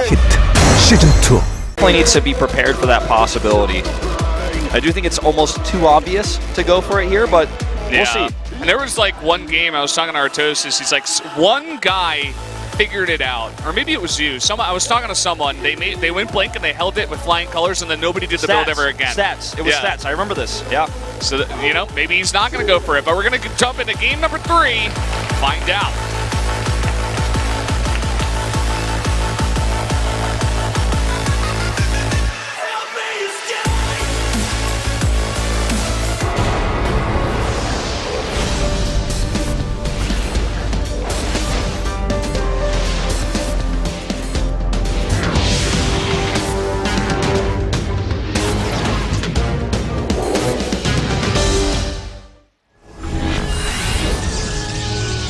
Hit Season 2. Definitely needs to be prepared for that possibility. I do think it's almost too obvious to go for it here, but we'll see. And there was like one game I was talking to Artosis. He's like, one guy figured it out, or maybe it was you. I was talking to someone. They went blank and they held it with flying colors, and then nobody did the build ever again. Stats. It was stats. I remember this. Yeah. So you know, maybe he's not going to go for it, but we're going to jump into game number 3. Find out.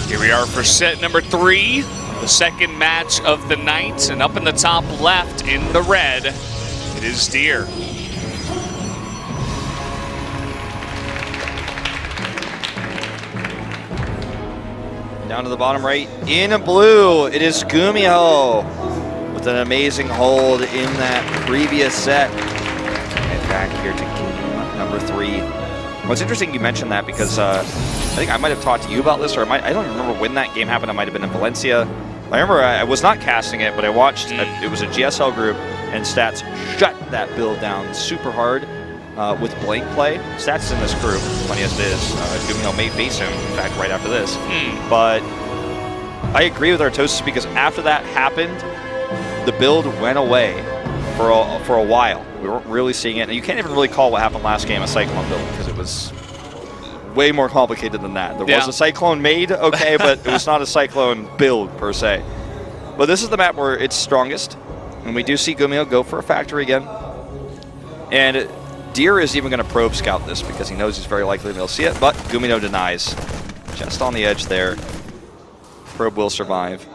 Here we are for set number 3, the second match of the night, and up in the top left in the red, it is Deer. Down to the bottom right in blue, it is GuMiho with an amazing hold in that previous set. And back here to game number 3. What's interesting you mentioned that because I think I might have talked to you about this, or I don't remember when that game happened. I might have been in Valencia. I remember I was not casting it, but I watched, it was a GSL group, and Stats shut that build down super hard with blank play. Stats is in this group, funny as it is. GuMiho may face him, in fact, right after this. But I agree with Artosis because after that happened, the build went away for a while. We weren't really seeing it, and you can't even really call what happened last game a Cyclone build because it was way more complicated than that. There was a Cyclone made, okay, but it was not a Cyclone build per se. But this is the map where it's strongest, and we do see GuMiho go for a factory again. And Deer is even going to probe scout this because he knows he's very likely to see it, but GuMiho denies. Just on the edge there. Probe will survive.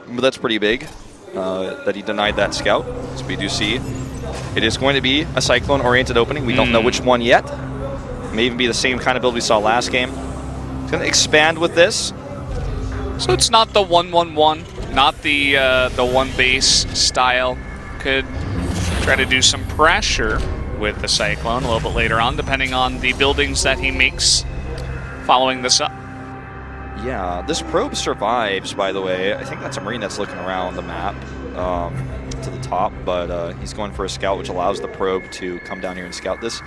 But that's pretty big that he denied that scout. So we do see it is going to be a Cyclone-oriented opening. We don't know which one yet. May even be the same kind of build we saw last game. It's going to expand with this. So it's not the 1-1-1, not the one base style. Could try to do some pressure with the Cyclone a little bit later on, depending on the buildings that he makes following this up. Yeah, this probe survives, by the way. I think that's a Marine that's looking around the map to the top, but he's going for a scout, which allows the probe to come down here and scout this.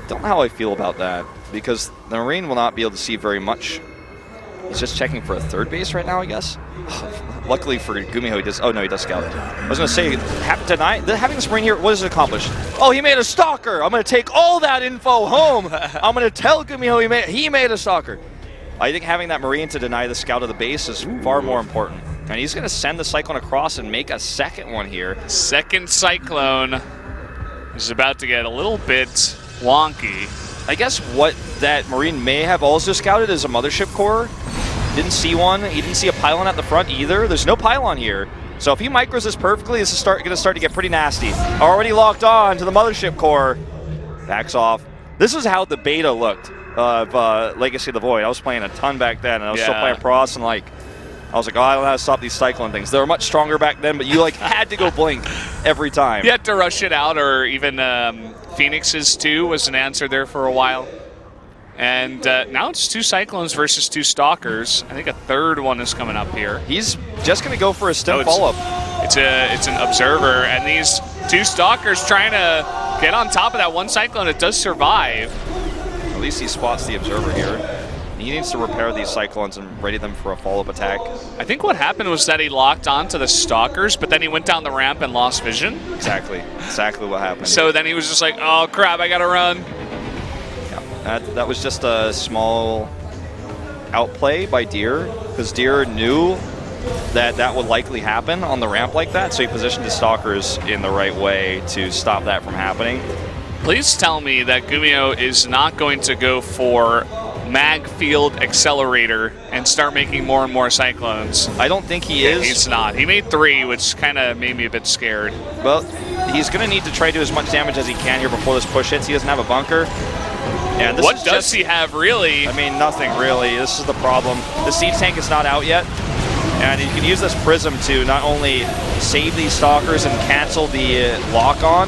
Don't know how I feel about that, because the Marine will not be able to see very much. He's just checking for a third base right now, I guess. Luckily for GuMiho, he does. Oh no, he does scout. I was going to say, having this Marine here, what does it accomplish? Oh, he made a stalker. I'm going to take all that info home. I'm going to tell GuMiho he made a stalker. I think having that Marine to deny the scout of the base is far more important. And he's going to send the Cyclone across and make a second one here. Second Cyclone is about to get a little bit wonky. I guess what that Marine may have also scouted is a mothership core. Didn't see one. He didn't see a pylon at the front either. There's no pylon here. So if he micros this perfectly, this is going to start to get pretty nasty. Already locked on to the mothership core. Backs off. This is how the beta looked of Legacy of the Void. I was playing a ton back then, and I was still playing Pross, and I was like, oh, I don't know how to stop these Cyclone things. They were much stronger back then, but you had to go blink every time. You had to rush it out, or even Phoenix's 2 was an answer there for a while. And now it's 2 Cyclones versus 2 Stalkers. I think a third one is coming up here. He's just going to go for a stim follow-up. It's an Observer, and these 2 Stalkers trying to get on top of that one Cyclone. It does survive. At least he spots the Observer here. He needs to repair these Cyclones and ready them for a follow-up attack. I think what happened was that he locked onto the Stalkers, but then he went down the ramp and lost vision. Exactly what happened. So then he was just like, oh crap, I gotta run. Yeah, that was just a small outplay by Deer, because Deer knew that would likely happen on the ramp like that, so he positioned his Stalkers in the right way to stop that from happening. Please tell me that GuMiho is not going to go for mag field accelerator and start making more and more Cyclones. I don't think he is. He's not. He made 3, which kind of made me a bit scared. Well, he's going to need to try to do as much damage as he can here before this push hits. He doesn't have a bunker. And what does he have, really? I mean, nothing, really. This is the problem. The siege tank is not out yet. And you can use this prism to not only save these stalkers and cancel the lock-on,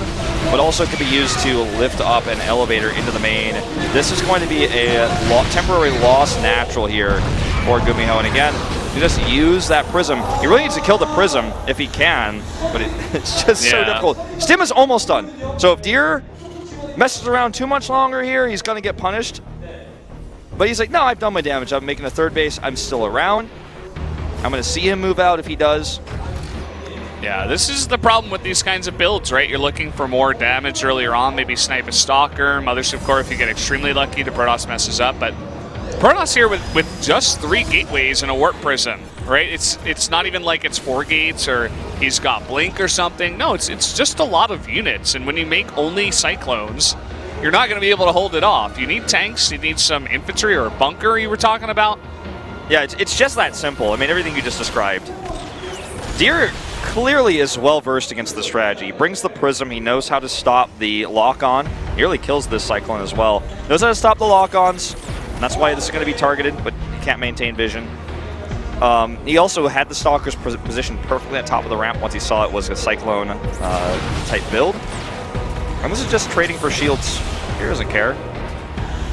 but also can be used to lift up an elevator into the main. This is going to be a temporary lost natural here for GuMiho. And again, you just use that prism. He really needs to kill the prism if he can, but it's just so difficult. Stim is almost done. So if Deer messes around too much longer here, he's going to get punished. But he's like, no, I've done my damage. I'm making a third base. I'm still around. I'm going to see him move out if he does. Yeah, this is the problem with these kinds of builds, right? You're looking for more damage earlier on, maybe snipe a Stalker, Mothership Core if you get extremely lucky, the Protoss messes up. But Protoss here with just 3 gateways and a Warp Prism, right? It's not even like it's 4 gates or he's got Blink or something. No, it's just a lot of units. And when you make only Cyclones, you're not going to be able to hold it off. You need tanks, you need some infantry or a bunker you were talking about. Yeah, it's just that simple. I mean, everything you just described. Deer clearly is well-versed against the strategy. He brings the Prism. He knows how to stop the lock-on. He nearly kills this Cyclone as well. Knows how to stop the lock-ons, and that's why this is going to be targeted, but he can't maintain vision. He also had the Stalkers positioned perfectly at the top of the ramp once he saw it was a Cyclone-type build. And this is just trading for shields. He doesn't care.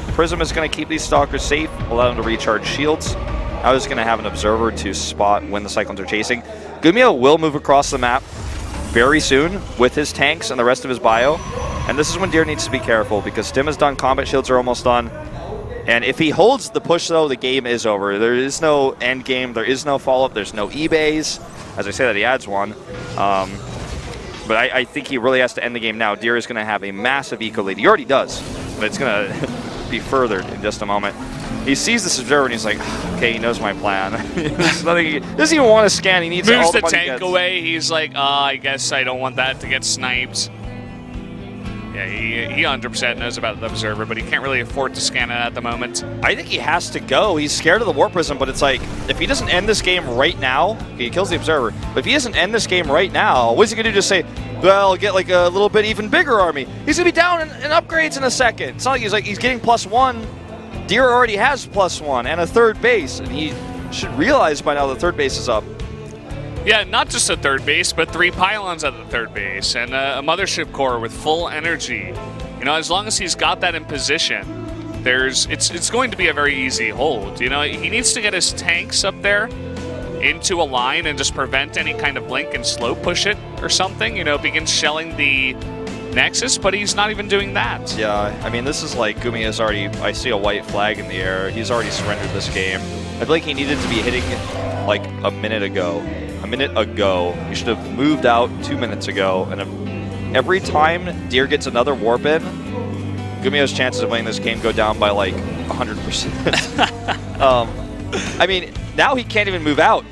Prism is going to keep these Stalkers safe, allow them to recharge shields. I was going to have an observer to spot when the Cyclones are chasing. GuMiho will move across the map very soon with his tanks and the rest of his bio. And this is when Deer needs to be careful because Stim is done, combat shields are almost done. And if he holds the push, though, the game is over. There is no end game. There is no follow-up. There's no eBays. As I say that, he adds one. But I think he really has to end the game now. Deer is going to have a massive eco lead. He already does, but it's going to be furthered in just a moment. He sees this observer and he's like, okay, he knows my plan. There's nothing he doesn't even want to scan. He needs all the moves the money tank away. He's like, I guess I don't want that to get sniped. Yeah, he 100% knows about the observer, but he can't really afford to scan it at the moment. I think he has to go. He's scared of the Warp Prism, but it's like, if he doesn't end this game right now, he kills the observer. But if he doesn't end this game right now, what's he going to do? Just say, well, get like a little bit even bigger army. He's going to be down in upgrades in a second. It's not like he's getting +1. Deer already has +1 and a third base, and he should realize by now the third base is up. Yeah, not just a third base, but 3 pylons at the third base and a Mothership Core with full energy. You know, as long as he's got that in position, it's going to be a very easy hold. You know, he needs to get his tanks up there into a line and just prevent any kind of blink and slow push it or something. You know, begin shelling the Nexus, but he's not even doing that. Yeah, I mean, this is like GuMiho's already, I see a white flag in the air. He's already surrendered this game. I feel like he needed to be hitting like a minute ago. He should have moved out 2 minutes ago. And every time Deer gets another warp in, GuMiho's chances of winning this game go down by like 100%. I mean, now he can't even move out.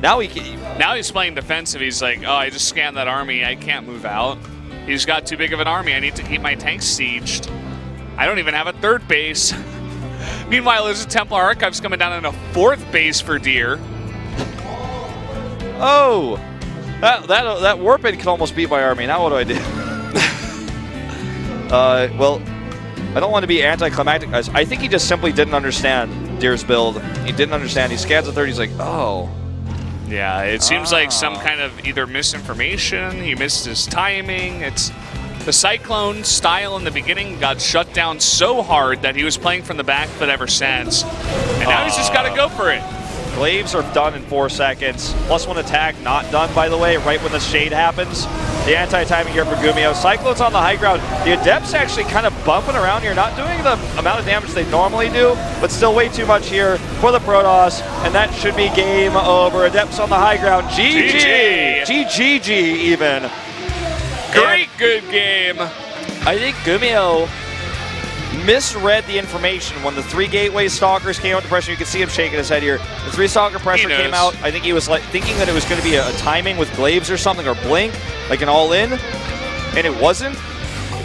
Now he's playing defensive. He's like, oh, I just scanned that army. I can't move out. He's got too big of an army. I need to keep my tanks sieged. I don't even have a third base. Meanwhile, there's a Templar Archives coming down in a 4th base for Deer. Oh, that warp in can almost beat my army. Now what do I do? Well, I don't want to be anticlimactic, guys. I think he just simply didn't understand Deer's build. He didn't understand. He scans a third. He's like, oh. Yeah, it seems like some kind of either misinformation. He missed his timing. It's the Cyclone style in the beginning got shut down so hard that he was playing from the back foot ever since. And now he's just got to go for it. Glaives are done in 4 seconds. +1 attack not done, by the way, right when the shade happens. The anti-timing here for GuMiho. Cyclone's on the high ground. The Adepts actually kind of bumping around here, not doing the amount of damage they normally do, but still way too much here for the Protoss, and that should be game over. Adepts on the high ground. GG! GGG even. Great, good game. I think GuMiho misread the information when the 3 gateway Stalkers came out to pressure. You can see him shaking his head here. The 3 Stalker pressure came out. I think he was like thinking that it was going to be a timing with Glaives or something, or Blink, like an all-in, and it wasn't.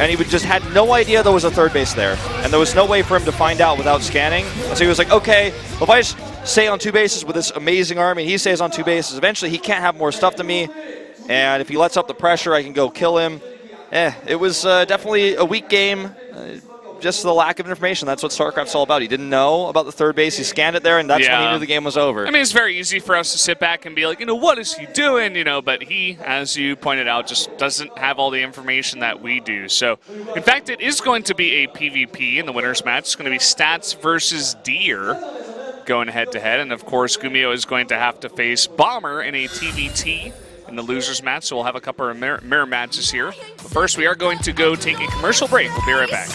And he just had no idea there was a third base there, and there was no way for him to find out without scanning. And so he was like, okay, well, if I just stay on 2 bases with this amazing army, he stays on 2 bases, eventually he can't have more stuff than me, and if he lets up the pressure, I can go kill him. It was definitely a weak game. just the lack of information. That's what StarCraft's all about. He didn't know about the third base. He scanned it there, and that's when he knew the game was over. I mean, it's very easy for us to sit back and be like, what is he doing? But he, as you pointed out, just doesn't have all the information that we do. So, in fact, it is going to be a PvP in the winner's match. It's going to be Stats versus Deer going head-to-head. And, of course, GuMiho is going to have to face Bomber in a TVT in the loser's match. So we'll have a couple of mirror matches here. But first, we are going to go take a commercial break. We'll be right back.